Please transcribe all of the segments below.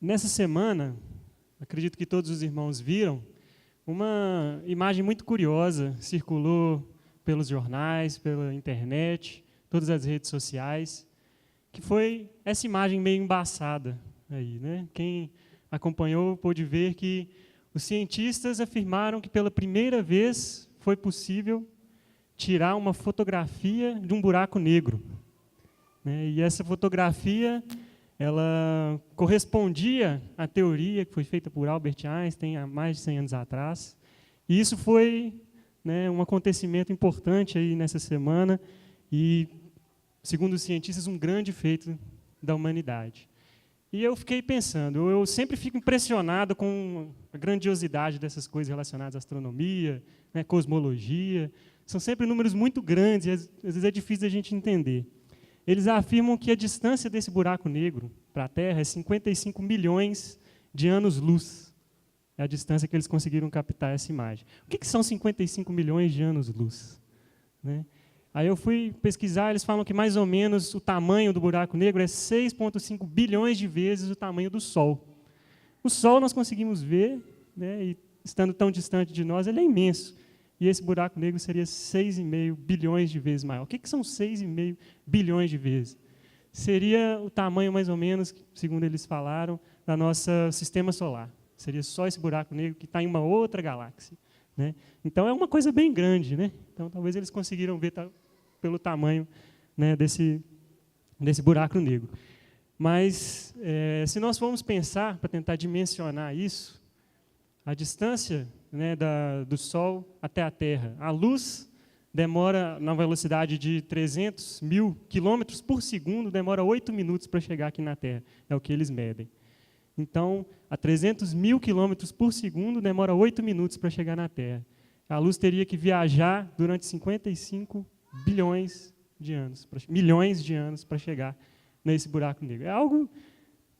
Nessa semana, acredito que todos os irmãos viram, uma imagem muito curiosa circulou pelos jornais, pela internet, todas as redes sociais, que foi essa imagem meio embaçada aí, né? Quem acompanhou pôde ver que os cientistas afirmaram que pela primeira vez foi possível tirar uma fotografia de um buraco negro, né? E essa fotografia, ela correspondia à teoria que foi feita por Albert Einstein há mais de 100 anos atrás. E isso foi, né, um acontecimento importante aí nessa semana e, segundo os cientistas, um grande feito da humanidade. E eu fiquei pensando, eu sempre fico impressionado com a grandiosidade dessas coisas relacionadas à astronomia, né, cosmologia. São sempre números muito grandes e às vezes é difícil a gente entender. Eles afirmam que a distância desse buraco negro para a Terra é 55 milhões de anos-luz. É a distância que eles conseguiram captar essa imagem. O que são 55 milhões de anos-luz? Né? Aí eu fui pesquisar, eles falam que mais ou menos o tamanho do buraco negro é 6,5 bilhões de vezes o tamanho do Sol. O Sol nós conseguimos ver, né, e estando tão distante de nós, ele é imenso. E esse buraco negro seria 6,5 bilhões de vezes maior. O que são 6,5 bilhões de vezes? Seria o tamanho, mais ou menos, segundo eles falaram, da nossa sistema solar. Seria só esse buraco negro que está em uma outra galáxia, né? Então, é uma coisa bem grande, né? Então, talvez eles conseguiram ver pelo tamanho, né, desse buraco negro. Mas, se nós formos pensar, para tentar dimensionar isso, a distância, né, do Sol até a Terra, a luz demora, na velocidade de 300 mil quilômetros por segundo, demora 8 minutos para chegar aqui na Terra. É o que eles medem. Então, a 300 mil quilômetros por segundo, demora 8 minutos para chegar na Terra. A luz teria que viajar durante 55 bilhões de anos, milhões de anos, para chegar nesse buraco negro. É algo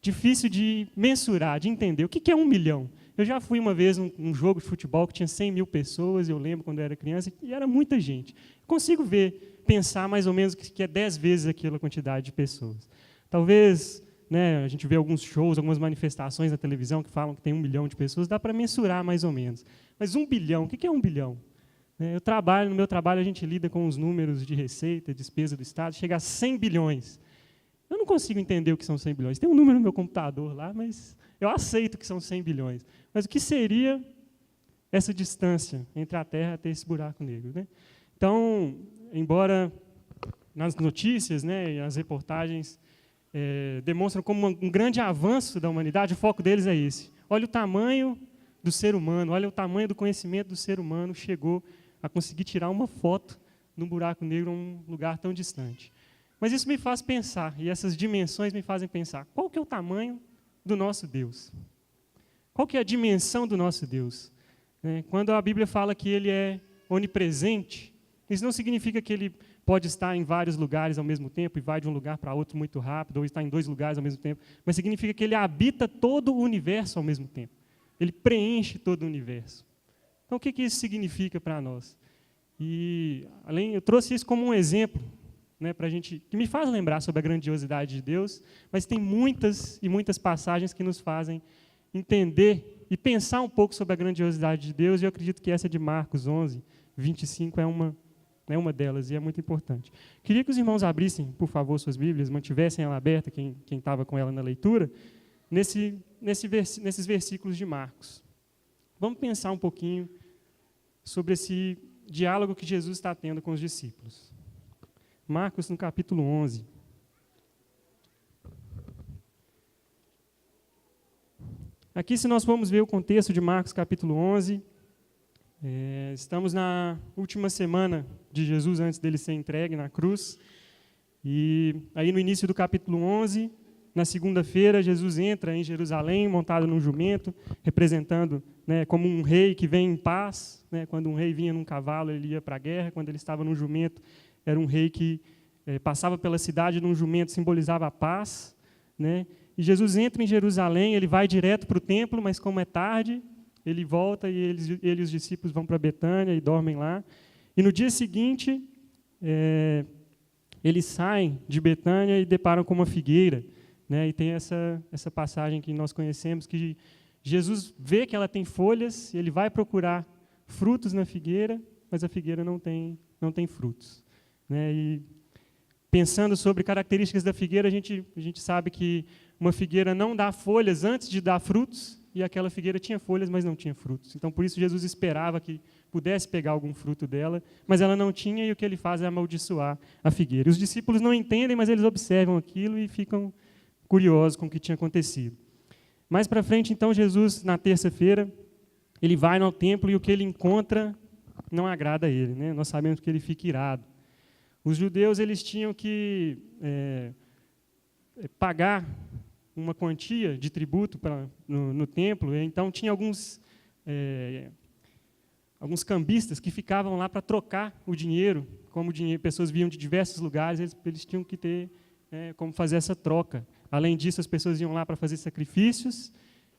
difícil de mensurar, de entender. O que é 1 milhão? Eu já fui uma vez num jogo de futebol que tinha 100 mil pessoas, eu lembro quando eu era criança, e era muita gente. Consigo pensar mais ou menos que é 10 vezes aquela quantidade de pessoas. Talvez, né, a gente vê alguns shows, algumas manifestações na televisão que falam que tem 1 milhão de pessoas, dá para mensurar mais ou menos. Mas 1 bilhão, o que é 1 bilhão? No meu trabalho a gente lida com os números de receita, despesa do Estado, chega a 100 bilhões. Eu não consigo entender o que são 100 bilhões. Tem um número no meu computador lá, mas eu aceito que são 100 bilhões. Mas o que seria essa distância entre a Terra até esse buraco negro, né? Então, embora nas notícias, né, e as reportagens demonstram como um grande avanço da humanidade, o foco deles é esse. Olha o tamanho do ser humano, olha o tamanho do conhecimento do ser humano, chegou a conseguir tirar uma foto num buraco negro, um lugar tão distante. Mas isso me faz pensar, e essas dimensões me fazem pensar, qual que é o tamanho do nosso Deus? Qual que é a dimensão do nosso Deus? Quando a Bíblia fala que Ele é onipresente, isso não significa que Ele pode estar em vários lugares ao mesmo tempo, e vai de um lugar para outro muito rápido, ou está em 2 lugares ao mesmo tempo, mas significa que Ele habita todo o universo ao mesmo tempo. Ele preenche todo o universo. Então, o que isso significa para nós? E, eu trouxe isso como um exemplo, né, para a gente, que me faz lembrar sobre a grandiosidade de Deus, mas tem muitas e muitas passagens que nos fazem entender e pensar um pouco sobre a grandiosidade de Deus, e eu acredito que essa de Marcos 11, 25 é uma delas, e é muito importante. Queria que os irmãos abrissem, por favor, suas Bíblias, mantivessem ela aberta, quem estava com ela na leitura, nesses versículos de Marcos. Vamos pensar um pouquinho sobre esse diálogo que Jesus está tendo com os discípulos. Marcos, no capítulo 11. Aqui, se nós formos ver o contexto de Marcos, capítulo 11, estamos na última semana de Jesus, antes dele ser entregue na cruz. E aí, no início do capítulo 11, na segunda-feira, Jesus entra em Jerusalém, montado num jumento, representando, né, como um rei que vem em paz. Né, quando um rei vinha num cavalo, ele ia para a guerra. Quando ele estava num jumento, era um rei que passava pela cidade num jumento, simbolizava a paz. Né? E Jesus entra em Jerusalém, ele vai direto para o templo, mas como é tarde, ele volta e ele e os discípulos vão para Betânia e dormem lá. E no dia seguinte, eles saem de Betânia e deparam com uma figueira, né? E tem essa passagem que nós conhecemos, que Jesus vê que ela tem folhas, e ele vai procurar frutos na figueira, mas a figueira não tem frutos, né? E pensando sobre características da figueira, a gente sabe que uma figueira não dá folhas antes de dar frutos, e aquela figueira tinha folhas, mas não tinha frutos. Então, por isso, Jesus esperava que pudesse pegar algum fruto dela, mas ela não tinha, e o que ele faz é amaldiçoar a figueira. E os discípulos não entendem, mas eles observam aquilo e ficam curiosos com o que tinha acontecido. Mais para frente, então, Jesus, na terça-feira, ele vai no templo e o que ele encontra não agrada a ele, né? Nós sabemos que ele fica irado. Os judeus, eles tinham que pagar uma quantia de tributo no templo, então tinha alguns cambistas que ficavam lá para trocar o dinheiro, como pessoas vinham de diversos lugares, eles tinham que ter como fazer essa troca. Além disso, as pessoas iam lá para fazer sacrifícios,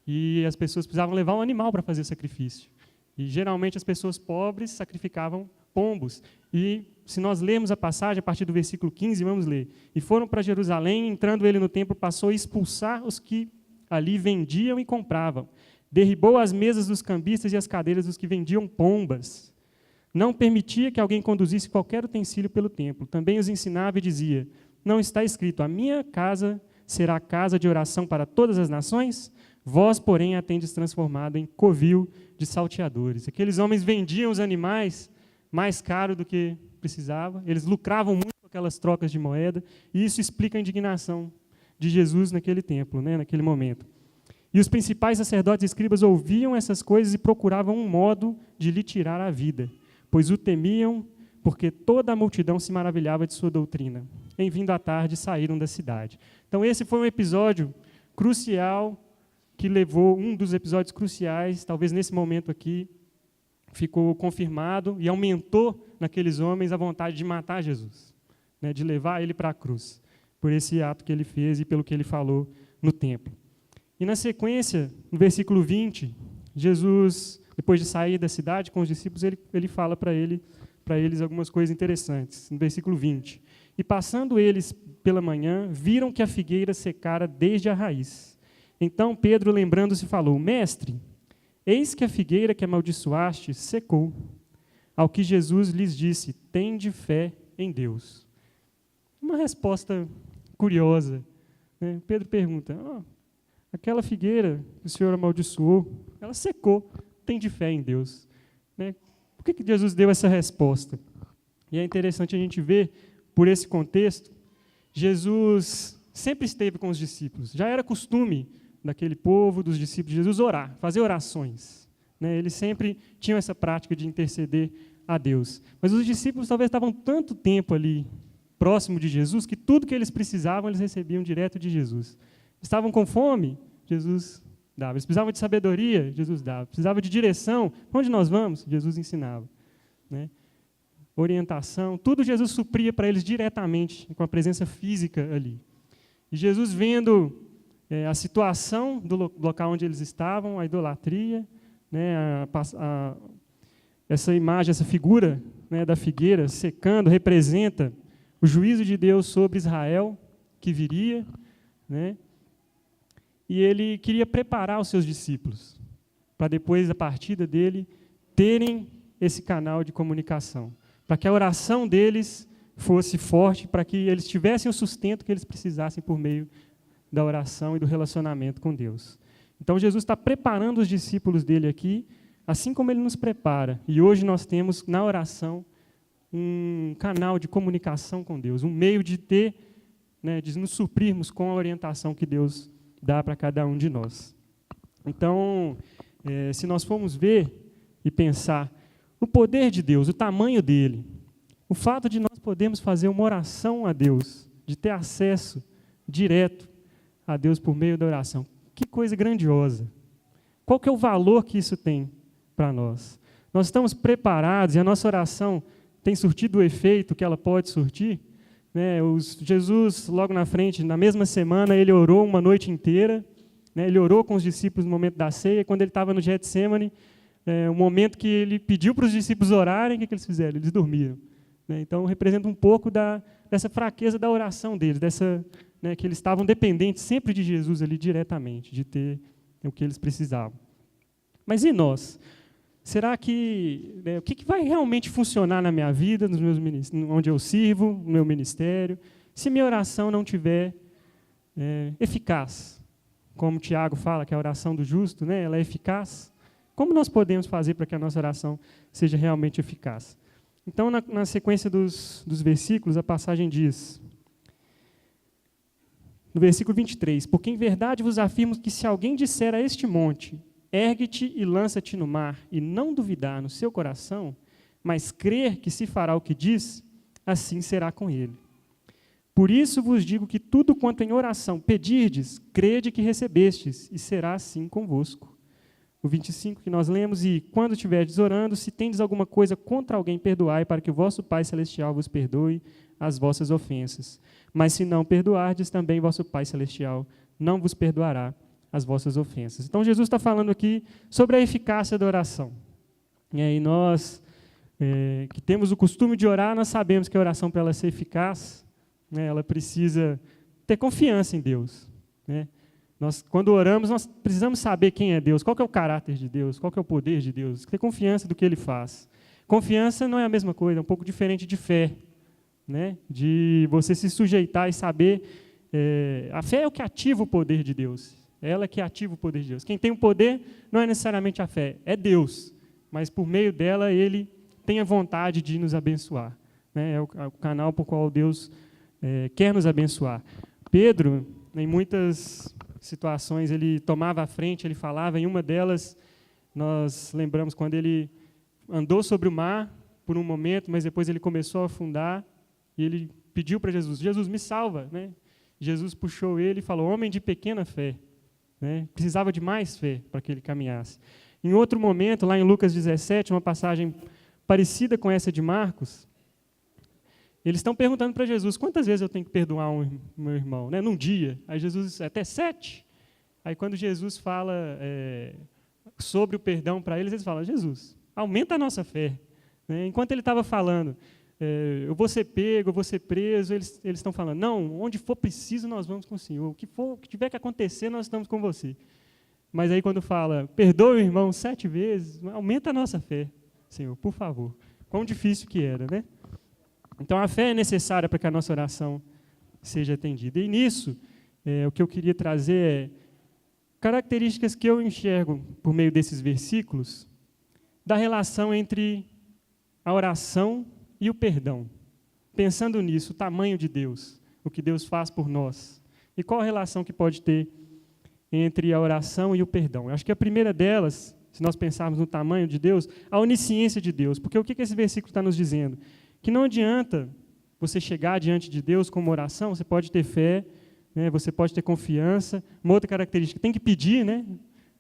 e as pessoas precisavam levar um animal para fazer sacrifício. E, geralmente, as pessoas pobres sacrificavam pombos. E, se nós lermos a passagem, a partir do versículo 15, vamos ler. E foram para Jerusalém, entrando ele no templo, passou a expulsar os que ali vendiam e compravam. Derribou as mesas dos cambistas e as cadeiras dos que vendiam pombas. Não permitia que alguém conduzisse qualquer utensílio pelo templo. Também os ensinava e dizia, não está escrito, a minha casa será casa de oração para todas as nações? Vós, porém, a tendes transformado em covil de salteadores. Aqueles homens vendiam os animais mais caro do que precisava, eles lucravam muito com aquelas trocas de moeda, e isso explica a indignação de Jesus naquele templo, né, naquele momento. E os principais sacerdotes e escribas ouviam essas coisas e procuravam um modo de lhe tirar a vida, pois o temiam, porque toda a multidão se maravilhava de sua doutrina. Em vindo à tarde, saíram da cidade. Então, esse foi um episódio crucial, que levou, um dos episódios cruciais, talvez nesse momento aqui, ficou confirmado e aumentou naqueles homens a vontade de matar Jesus, né, de levar ele para a cruz, por esse ato que ele fez e pelo que ele falou no templo. E na sequência, no versículo 20, Jesus, depois de sair da cidade com os discípulos, ele fala para eles algumas coisas interessantes. No versículo 20, e passando eles pela manhã, viram que a figueira secara desde a raiz. Então Pedro, lembrando-se, falou, mestre, eis que a figueira que amaldiçoaste secou. Ao que Jesus lhes disse, tende fé em Deus. Uma resposta curiosa, né? Pedro pergunta, aquela figueira que o Senhor amaldiçoou, ela secou, tende fé em Deus. Né? Por que Jesus deu essa resposta? E é interessante a gente ver, por esse contexto, Jesus sempre esteve com os discípulos. Já era costume daquele povo, dos discípulos de Jesus, orar, fazer orações. Né? Eles sempre tinham essa prática de interceder a Deus. Mas os discípulos talvez estavam tanto tempo ali, próximo de Jesus, que tudo que eles precisavam, eles recebiam direto de Jesus. Estavam com fome? Jesus dava. Eles precisavam de sabedoria? Jesus dava. Precisavam de direção? Onde nós vamos? Jesus ensinava. Né? Orientação, tudo Jesus supria para eles diretamente, com a presença física ali. E Jesus, vendo a situação do local onde eles estavam, a idolatria, né, essa imagem, essa figura, né, da figueira secando, representa o juízo de Deus sobre Israel, que viria, né, e ele queria preparar os seus discípulos, para depois da partida dele, terem esse canal de comunicação, para que a oração deles fosse forte, para que eles tivessem o sustento que eles precisassem por meio da oração e do relacionamento com Deus. Então, Jesus está preparando os discípulos dele aqui, assim como ele nos prepara. E hoje nós temos, na oração, um canal de comunicação com Deus, um meio de ter, né, de nos suprirmos com a orientação que Deus dá para cada um de nós. Então, se nós formos ver e pensar no poder de Deus, o tamanho dele, o fato de nós podermos fazer uma oração a Deus, de ter acesso direto a Deus por meio da oração. Que coisa grandiosa. Qual que é o valor que isso tem para nós? Nós estamos preparados e a nossa oração tem surtido o efeito que ela pode surtir? Né? Jesus, logo na frente, na mesma semana, ele orou uma noite inteira, né? Ele orou com os discípulos no momento da ceia, e quando ele estava no Getsemane, o momento que ele pediu para os discípulos orarem, o que eles fizeram? Eles dormiram. Né? Então, representa um pouco dessa fraqueza da oração deles, né, que eles estavam dependentes sempre de Jesus ali diretamente, de ter o que eles precisavam. Mas e nós? Será que, o que vai realmente funcionar na minha vida, onde eu sirvo, no meu ministério, se minha oração não tiver eficaz? Como o Tiago fala, que a oração do justo, né, ela é eficaz. Como nós podemos fazer para que a nossa oração seja realmente eficaz? Então, na sequência dos versículos, a passagem diz, no versículo 23, porque em verdade vos afirmo que se alguém disser a este monte, ergue-te e lança-te no mar, e não duvidar no seu coração, mas crer que se fará o que diz, assim será com ele. Por isso vos digo que tudo quanto em oração pedirdes, crede que recebestes, e será assim convosco. O 25 que nós lemos, e quando estiverdes orando, se tendes alguma coisa contra alguém, perdoai, para que o vosso Pai Celestial vos perdoe as vossas ofensas. Mas se não perdoardes, também vosso Pai Celestial não vos perdoará as vossas ofensas. Então, Jesus está falando aqui sobre a eficácia da oração. E aí nós, que temos o costume de orar, nós sabemos que a oração, para ela ser eficaz, né, ela precisa ter confiança em Deus. Né? Nós, quando oramos, nós precisamos saber quem é Deus, qual que é o caráter de Deus, qual que é o poder de Deus, ter confiança do que Ele faz. Confiança não é a mesma coisa, é um pouco diferente de fé. Né? De você se sujeitar e saber... a fé é o que ativa o poder de Deus. É ela que ativa o poder de Deus. Quem tem o poder não é necessariamente a fé, é Deus. Mas, por meio dela, Ele tem a vontade de nos abençoar. Né? É o canal por qual Deus quer nos abençoar. Pedro, em muitas situações, ele tomava a frente, ele falava. Em uma delas, nós lembramos quando ele andou sobre o mar por um momento, mas depois ele começou a afundar, e ele pediu para Jesus, Jesus, me salva. Né? Jesus puxou ele e falou, homem de pequena fé. Né? Precisava de mais fé para que ele caminhasse. Em outro momento, lá em Lucas 17, uma passagem parecida com essa de Marcos, eles estão perguntando para Jesus, quantas vezes eu tenho que perdoar meu irmão? Né? Num dia. Aí Jesus, até 7. Aí quando Jesus fala sobre o perdão para eles, eles falam, Jesus, aumenta a nossa fé. Né? Enquanto ele estava falando, eu vou ser pego, eu vou ser preso, eles estão falando, não, onde for preciso nós vamos com o Senhor, o que tiver que acontecer nós estamos com você. Mas aí quando fala, perdoe o irmão 7 vezes, aumenta a nossa fé, Senhor, por favor. Quão difícil que era, né? Então a fé é necessária para que a nossa oração seja atendida. E nisso, o que eu queria trazer é características que eu enxergo por meio desses versículos da relação entre a oração e o perdão. Pensando nisso, o tamanho de Deus, o que Deus faz por nós. E qual a relação que pode ter entre a oração e o perdão? Eu acho que a primeira delas, se nós pensarmos no tamanho de Deus, a onisciência de Deus. Porque o que esse versículo está nos dizendo? Que não adianta você chegar diante de Deus com uma oração, você pode ter fé, né, você pode ter confiança. Uma outra característica, tem que pedir, né?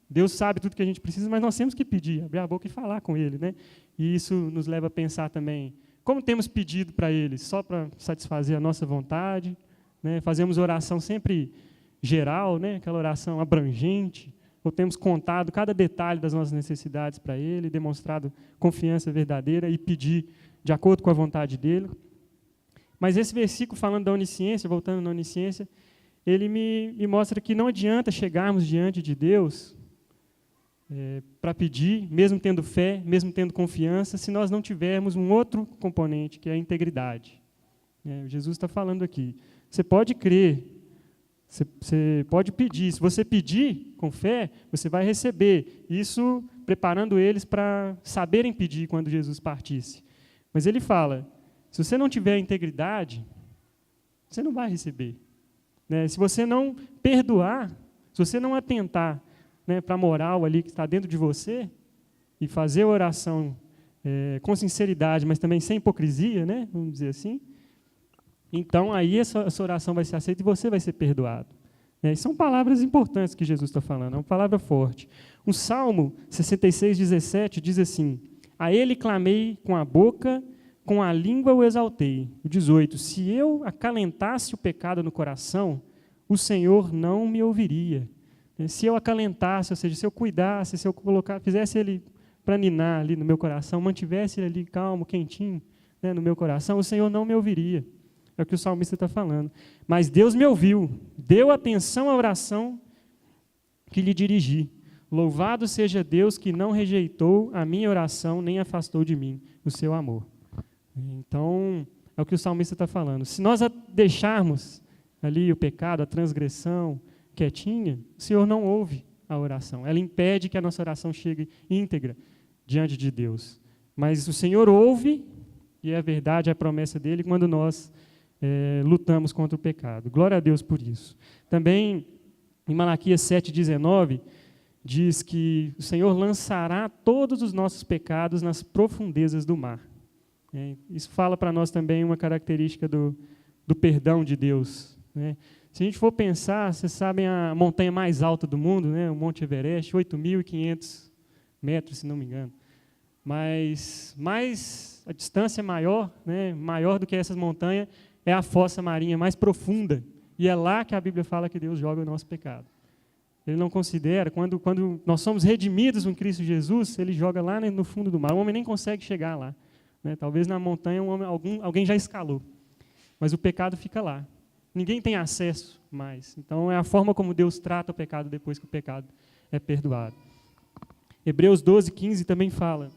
Deus sabe tudo que a gente precisa, mas nós temos que pedir, abrir a boca e falar com Ele. Né? E isso nos leva a pensar também, como temos pedido para Ele? Só para satisfazer a nossa vontade? Né? Fazemos oração sempre geral, né? Aquela oração abrangente? Ou temos contado cada detalhe das nossas necessidades para Ele, demonstrado confiança verdadeira e pedir de acordo com a vontade dEle? Mas esse versículo, falando da onisciência, voltando na onisciência, ele me mostra que não adianta chegarmos diante de Deus para pedir, mesmo tendo fé, mesmo tendo confiança, se nós não tivermos um outro componente, que é a integridade. Jesus está falando aqui. Você pode crer, você pode pedir. Se você pedir com fé, você vai receber. Isso preparando eles para saberem pedir quando Jesus partisse. Mas ele fala, se você não tiver integridade, você não vai receber. Né? Se você não perdoar, se você não atentar, né, para a moral ali que está dentro de você, e fazer a oração com sinceridade, mas também sem hipocrisia, né, vamos dizer assim, então aí essa oração vai ser aceita e você vai ser perdoado. São palavras importantes que Jesus está falando, é uma palavra forte. O Salmo 66, 17 diz assim, a Ele clamei com a boca, com a língua o exaltei. O 18, se eu acalentasse o pecado no coração, o Senhor não me ouviria. Se eu acalentasse, ou seja, se eu cuidasse, se eu fizesse ele para ninar ali no meu coração, mantivesse ele ali calmo, quentinho, né, no meu coração, o Senhor não me ouviria. É o que o salmista está falando. Mas Deus me ouviu, deu atenção à oração que lhe dirigi. Louvado seja Deus que não rejeitou a minha oração, nem afastou de mim o seu amor. Então, é o que o salmista está falando. Se nós deixarmos ali o pecado, a transgressão quietinha, o Senhor não ouve a oração. Ela impede que a nossa oração chegue íntegra diante de Deus. Mas o Senhor ouve, e é verdade a promessa dele, quando nós lutamos contra o pecado. Glória a Deus por isso. Também, em Malaquias 7,19, diz que o Senhor lançará todos os nossos pecados nas profundezas do mar. Isso fala para nós também uma característica do perdão de Deus. Se a gente for pensar, vocês sabem a montanha mais alta do mundo, o Monte Everest, 8.500 metros, se não me engano. Mas a distância maior, maior do que essas montanhas, é a fossa marinha mais profunda. E é lá que a Bíblia fala que Deus joga o nosso pecado. Ele não considera, quando nós somos redimidos em Cristo Jesus, ele joga lá no fundo do mar. O homem nem consegue chegar lá. Talvez na montanha alguém já escalou. Mas o pecado fica lá. Ninguém tem acesso mais. Então é a forma como Deus trata o pecado depois que o pecado é perdoado. Hebreus 12:15 também fala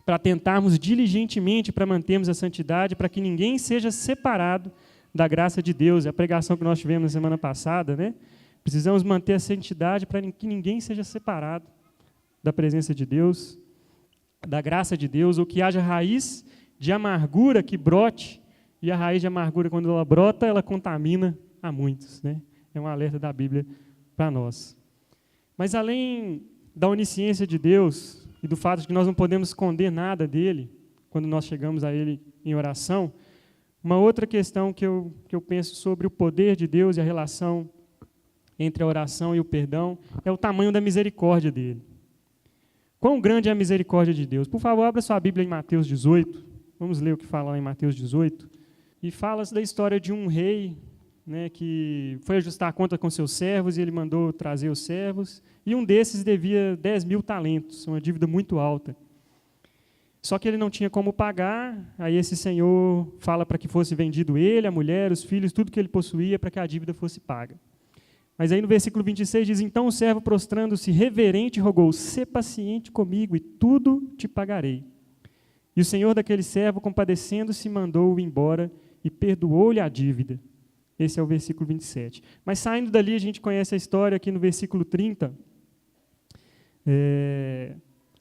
para tentarmos diligentemente para mantermos a santidade, para que ninguém seja separado da graça de Deus. É a pregação que nós tivemos na semana passada, Precisamos manter a santidade para que ninguém seja separado da presença de Deus, da graça de Deus, ou que haja raiz de amargura que brote, e a raiz de amargura, quando ela brota, ela contamina a muitos. É um alerta da Bíblia para nós. Mas além da onisciência de Deus e do fato de que nós não podemos esconder nada dele, quando nós chegamos a ele em oração, uma outra questão que eu penso sobre o poder de Deus e a relação entre a oração e o perdão é o tamanho da misericórdia dele. Quão grande é a misericórdia de Deus? Por favor, abra sua Bíblia em Mateus 18. Vamos ler o que fala lá em Mateus 18. E fala da história de um rei, que foi ajustar a conta com seus servos, e ele mandou trazer os servos, e um desses devia 10.000 talentos, uma dívida muito alta. Só que ele não tinha como pagar, aí esse senhor fala para que fosse vendido ele, a mulher, os filhos, tudo que ele possuía, para que a dívida fosse paga. Mas aí no versículo 26 diz, então o servo prostrando-se reverente rogou, sê paciente comigo e tudo te pagarei. E o senhor daquele servo, compadecendo-se, mandou-o embora e perdoou-lhe a dívida. Esse é o versículo 27. Mas saindo dali, a gente conhece a história aqui no versículo 30.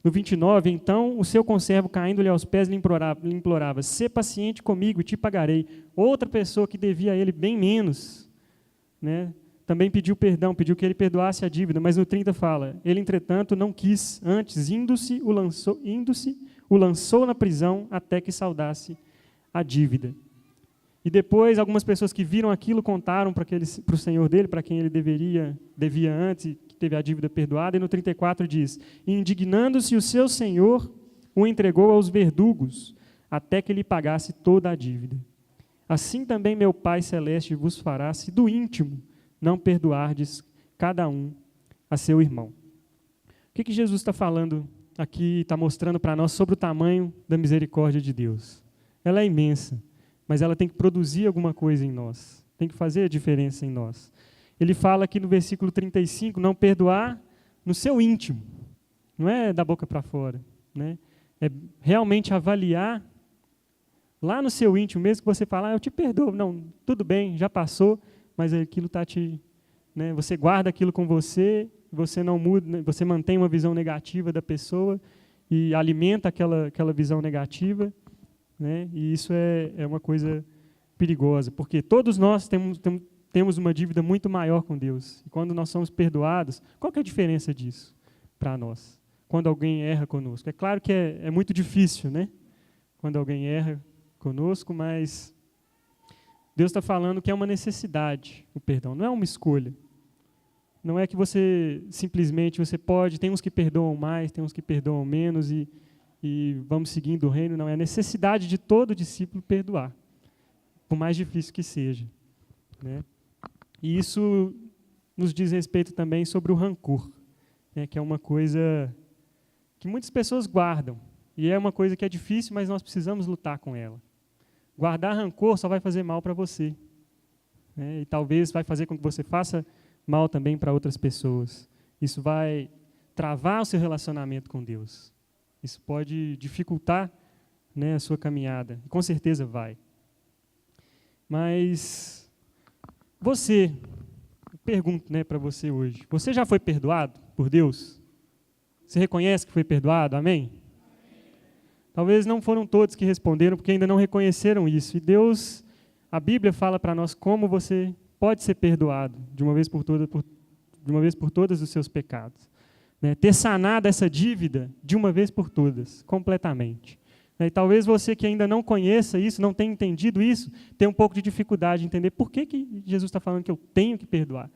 No 29, então o seu conservo, caindo-lhe aos pés, lhe implorava, sê paciente comigo e te pagarei. Outra pessoa que devia a ele bem menos, também pediu perdão, pediu que ele perdoasse a dívida, mas no 30 fala, ele, entretanto, não quis, antes, indo-se, o lançou na prisão até que saudasse a dívida. E depois, algumas pessoas que viram aquilo contaram para o senhor dele, para quem ele devia antes, que teve a dívida perdoada, e no 34 diz, indignando-se o seu senhor, o entregou aos verdugos, até que lhe pagasse toda a dívida. Assim também meu Pai Celeste vos fará, se do íntimo não perdoardes cada um a seu irmão. O que Jesus está falando aqui, está mostrando para nós sobre o tamanho da misericórdia de Deus? Ela é imensa, mas ela tem que produzir alguma coisa em nós, tem que fazer a diferença em nós. Ele fala aqui no versículo 35, não perdoar no seu íntimo, não é da boca para fora, é realmente avaliar lá no seu íntimo, mesmo que você fale, eu te perdoo, não, tudo bem, já passou, mas aquilo está você guarda aquilo com você, você não muda, você mantém uma visão negativa da pessoa e alimenta aquela visão negativa, e isso é uma coisa perigosa, porque todos nós temos uma dívida muito maior com Deus, e quando nós somos perdoados, qual que é a diferença disso para nós? Quando alguém erra conosco, é claro que é muito difícil, quando alguém erra conosco, mas Deus está falando que é uma necessidade o perdão, não é uma escolha. Não é que você simplesmente, tem uns que perdoam mais, tem uns que perdoam menos e vamos seguindo o reino, não. É a necessidade de todo discípulo perdoar, por mais difícil que seja. E isso nos diz respeito também sobre o rancor, que é uma coisa que muitas pessoas guardam, e é uma coisa que é difícil, mas nós precisamos lutar com ela. Guardar rancor só vai fazer mal para você, né? E talvez vai fazer com que você faça mal também para outras pessoas. Isso vai travar o seu relacionamento com Deus. Isso pode dificultar, né, a sua caminhada. E com certeza vai. Mas você, eu pergunto, né, para você hoje, você já foi perdoado por Deus? Você reconhece que foi perdoado? Amém? Talvez não foram todos que responderam, porque ainda não reconheceram isso. E Deus, a Bíblia fala para nós como você pode ser perdoado de uma vez por todas os seus pecados. Né? Ter sanado essa dívida de uma vez por todas, completamente. E talvez você que ainda não conheça isso, não tenha entendido isso, tenha um pouco de dificuldade de entender por que Jesus está falando que eu tenho que perdoar.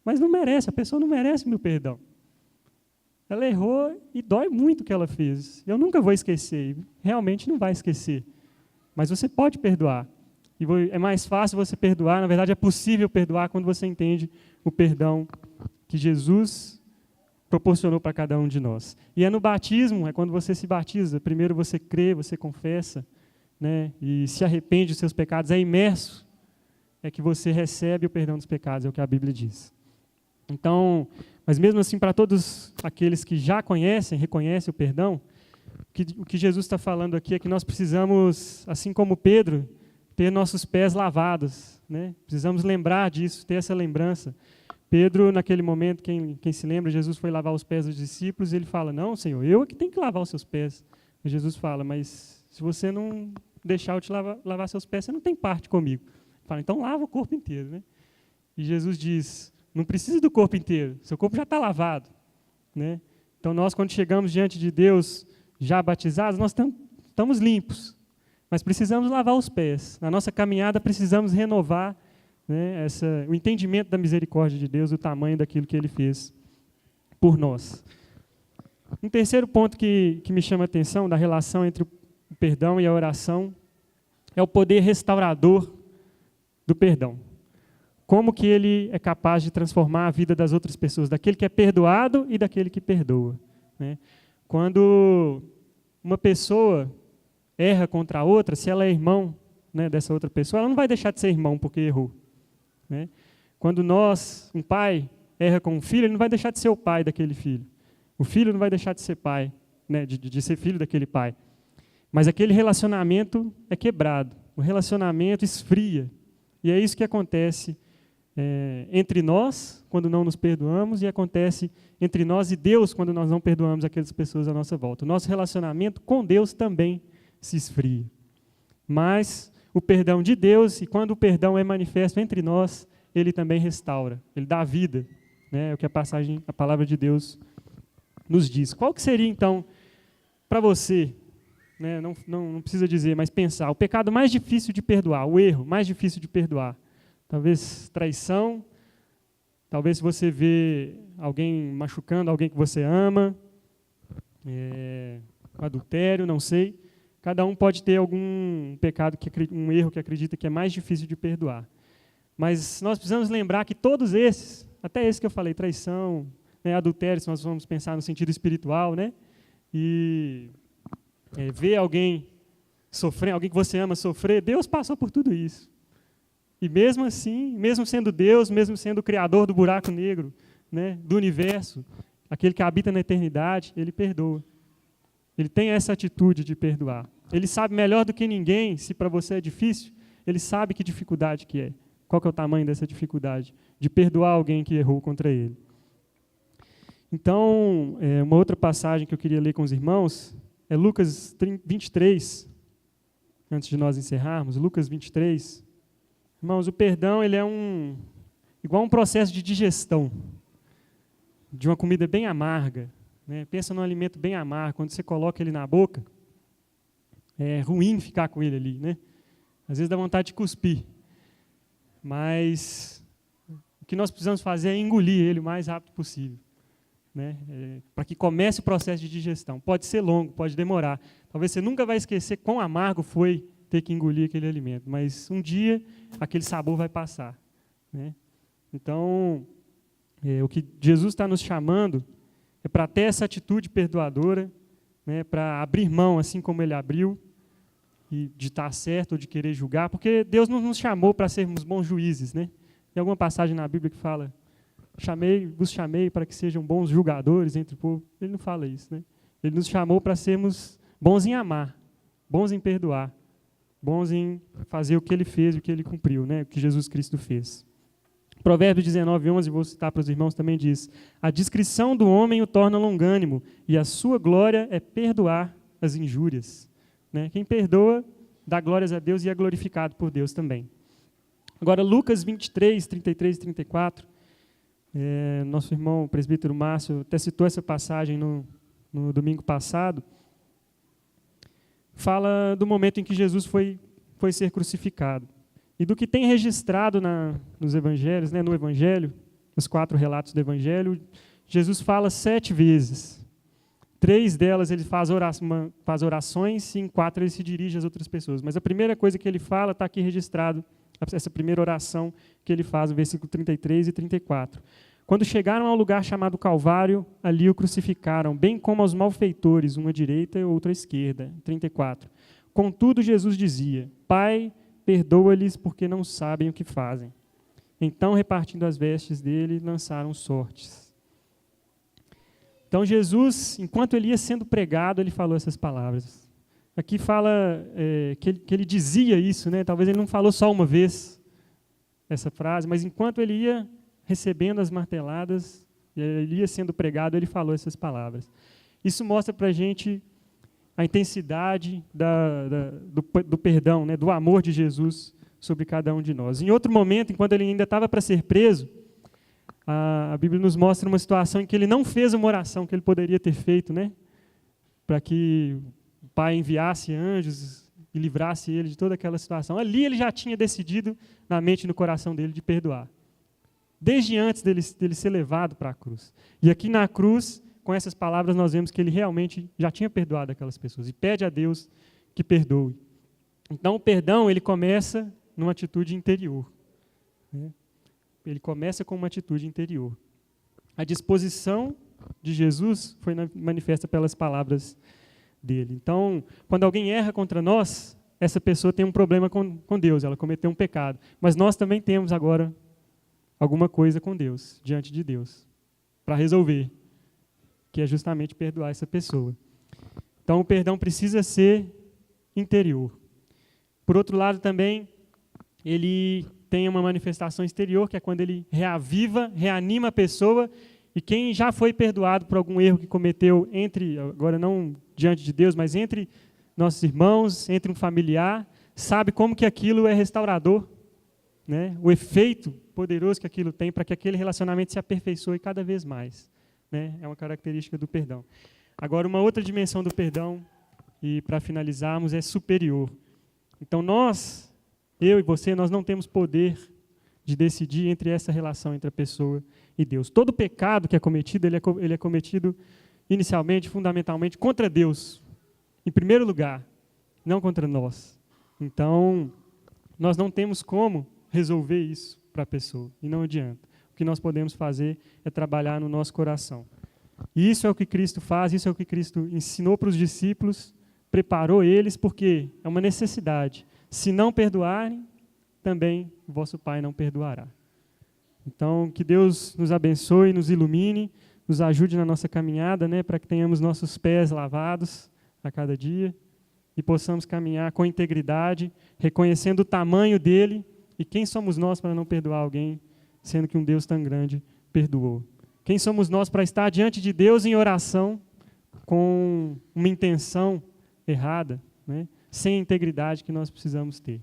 Mas não merece, a pessoa não merece meu perdão. Ela errou e dói muito o que ela fez. Eu nunca vou esquecer, realmente não vai esquecer. Mas você pode perdoar. E é mais fácil você perdoar, na verdade é possível perdoar quando você entende o perdão que Jesus proporcionou para cada um de nós. E é no batismo, é quando você se batiza. Primeiro você crê, você confessa, né, e se arrepende dos seus pecados, é imerso, é que você recebe o perdão dos pecados, é o que a Bíblia diz. Então, mas mesmo assim, para todos aqueles que já conhecem, reconhecem o perdão, o que Jesus está falando aqui é que nós precisamos, assim como Pedro, ter nossos pés lavados, né? Precisamos lembrar disso, ter essa lembrança. Pedro, naquele momento, quem se lembra, Jesus foi lavar os pés dos discípulos e ele fala, não, Senhor, eu é que tenho que lavar os seus pés. E Jesus fala, mas se você não deixar eu te lavar seus pés, você não tem parte comigo. Ele fala, então lava o corpo inteiro, né? E Jesus diz, não precisa do corpo inteiro, seu corpo já está lavado, né? Então nós, quando chegamos diante de Deus, já batizados, nós estamos limpos, mas precisamos lavar os pés. Na nossa caminhada precisamos renovar, né, o entendimento da misericórdia de Deus, o tamanho daquilo que Ele fez por nós. Um terceiro ponto que me chama a atenção da relação entre o perdão e a oração é o poder restaurador do perdão. Como que ele é capaz de transformar a vida das outras pessoas, daquele que é perdoado e daquele que perdoa, né? Quando uma pessoa erra contra a outra, se ela é irmão, né, dessa outra pessoa, ela não vai deixar de ser irmão porque errou, né? Quando um pai erra com um filho, ele não vai deixar de ser o pai daquele filho. O filho não vai deixar de ser pai, né, de ser filho daquele pai. Mas aquele relacionamento é quebrado, o relacionamento esfria. E é isso que acontece entre nós, quando não nos perdoamos, e acontece entre nós e Deus, quando nós não perdoamos aquelas pessoas à nossa volta. O nosso relacionamento com Deus também se esfria. Mas o perdão de Deus, e quando o perdão é manifesto entre nós, ele também restaura, ele dá vida, né? É o que a palavra de Deus nos diz. Qual que seria, então, para você, né, não precisa dizer, mas pensar, o pecado mais difícil de perdoar, o erro mais difícil de perdoar? Talvez traição, talvez se você vê alguém machucando alguém que você ama, adultério, não sei. Cada um pode ter algum pecado, um erro que acredita que é mais difícil de perdoar. Mas nós precisamos lembrar que todos esses, até esse que eu falei, traição, né, adultério, se nós vamos pensar no sentido espiritual, né, e ver alguém sofrer, alguém que você ama sofrer, Deus passou por tudo isso. E mesmo assim, mesmo sendo Deus, mesmo sendo o criador do buraco negro, né, do universo, aquele que habita na eternidade, Ele perdoa. Ele tem essa atitude de perdoar. Ele sabe melhor do que ninguém, se para você é difícil, Ele sabe que dificuldade que é. Qual que é o tamanho dessa dificuldade? De perdoar alguém que errou contra Ele. Então, uma outra passagem que eu queria ler com os irmãos é Lucas 23, antes de nós encerrarmos, Lucas 23. Irmãos, o perdão ele é igual um processo de digestão de uma comida bem amarga, né? Pensa num alimento bem amargo, quando você coloca ele na boca, é ruim ficar com ele ali, né? Às vezes dá vontade de cuspir, mas o que nós precisamos fazer é engolir ele o mais rápido possível, né? Para que comece o processo de digestão. Pode ser longo, pode demorar. Talvez você nunca vai esquecer quão amargo foi ter que engolir aquele alimento, mas um dia aquele sabor vai passar, né? Então, o que Jesus está nos chamando é para ter essa atitude perdoadora, né, para abrir mão assim como Ele abriu, e de estar certo ou de querer julgar, porque Deus não nos chamou para sermos bons juízes, né? Tem alguma passagem na Bíblia que fala, vos chamei para que sejam bons julgadores entre o povo. Ele não fala isso, né? Ele nos chamou para sermos bons em amar, bons em perdoar, bons em fazer o que ele fez, o que ele cumpriu, né? O que Jesus Cristo fez. Provérbios 19:11, vou citar para os irmãos, também diz: a discrição do homem o torna longânimo, e a sua glória é perdoar as injúrias. Né? Quem perdoa, dá glórias a Deus e é glorificado por Deus também. Agora, Lucas 23, 33 e 34, nosso irmão o presbítero Márcio até citou essa passagem no domingo passado, fala do momento em que Jesus foi ser crucificado. E do que tem registrado nos evangelhos, né, no evangelho, nos 4 relatos do evangelho, Jesus fala 7 vezes. 3 delas ele faz orações e em 4 ele se dirige às outras pessoas. Mas a primeira coisa que ele fala está aqui registrado, essa primeira oração que ele faz, no versículo 33 e 34. Quando chegaram ao lugar chamado Calvário, ali o crucificaram, bem como aos malfeitores, uma à direita e outra à esquerda. 34. Contudo, Jesus dizia: Pai, perdoa-lhes porque não sabem o que fazem. Então, repartindo as vestes dele, lançaram sortes. Então, Jesus, enquanto ele ia sendo pregado, ele falou essas palavras. Aqui fala que ele dizia isso, né? Talvez ele não falou só uma vez essa frase, mas enquanto ele ia recebendo as marteladas, ele ia sendo pregado, ele falou essas palavras. Isso mostra para a gente a intensidade do perdão, né, do amor de Jesus sobre cada um de nós. Em outro momento, enquanto ele ainda estava para ser preso, a Bíblia nos mostra uma situação em que ele não fez uma oração que ele poderia ter feito, né, para que o Pai enviasse anjos e livrasse ele de toda aquela situação. Ali ele já tinha decidido, na mente e no coração dele, de perdoar. Desde antes dele ser levado para a cruz. E aqui na cruz, com essas palavras, nós vemos que ele realmente já tinha perdoado aquelas pessoas e pede a Deus que perdoe. Então, o perdão, ele começa numa atitude interior. Né? Ele começa com uma atitude interior. A disposição de Jesus foi manifesta pelas palavras dele. Então, quando alguém erra contra nós, essa pessoa tem um problema com Deus, ela cometeu um pecado. Mas nós também temos agora alguma coisa com Deus, diante de Deus, para resolver, que é justamente perdoar essa pessoa. Então, o perdão precisa ser interior. Por outro lado, também, ele tem uma manifestação exterior, que é quando ele reanima a pessoa, e quem já foi perdoado por algum erro que cometeu agora não diante de Deus, mas entre nossos irmãos, entre um familiar, sabe como que aquilo é restaurador, né? O efeito poderoso que aquilo tem para que aquele relacionamento se aperfeiçoe cada vez mais. Né? É uma característica do perdão. Agora, uma outra dimensão do perdão, e para finalizarmos, é superior. Então, eu e você, nós não temos poder de decidir entre essa relação entre a pessoa e Deus. Todo pecado que é cometido, ele é cometido inicialmente, fundamentalmente, contra Deus, em primeiro lugar, não contra nós. Então, nós não temos como resolver isso para a pessoa, e não adianta. O que nós podemos fazer é trabalhar no nosso coração. E isso é o que Cristo faz, isso é o que Cristo ensinou para os discípulos, preparou eles, porque é uma necessidade. Se não perdoarem, também o vosso Pai não perdoará. Então, que Deus nos abençoe, nos ilumine, nos ajude na nossa caminhada, né, para que tenhamos nossos pés lavados a cada dia e possamos caminhar com integridade, reconhecendo o tamanho dele e quem somos nós para não perdoar alguém, sendo que um Deus tão grande perdoou. Quem somos nós para estar diante de Deus em oração com uma intenção errada, né, sem a integridade que nós precisamos ter.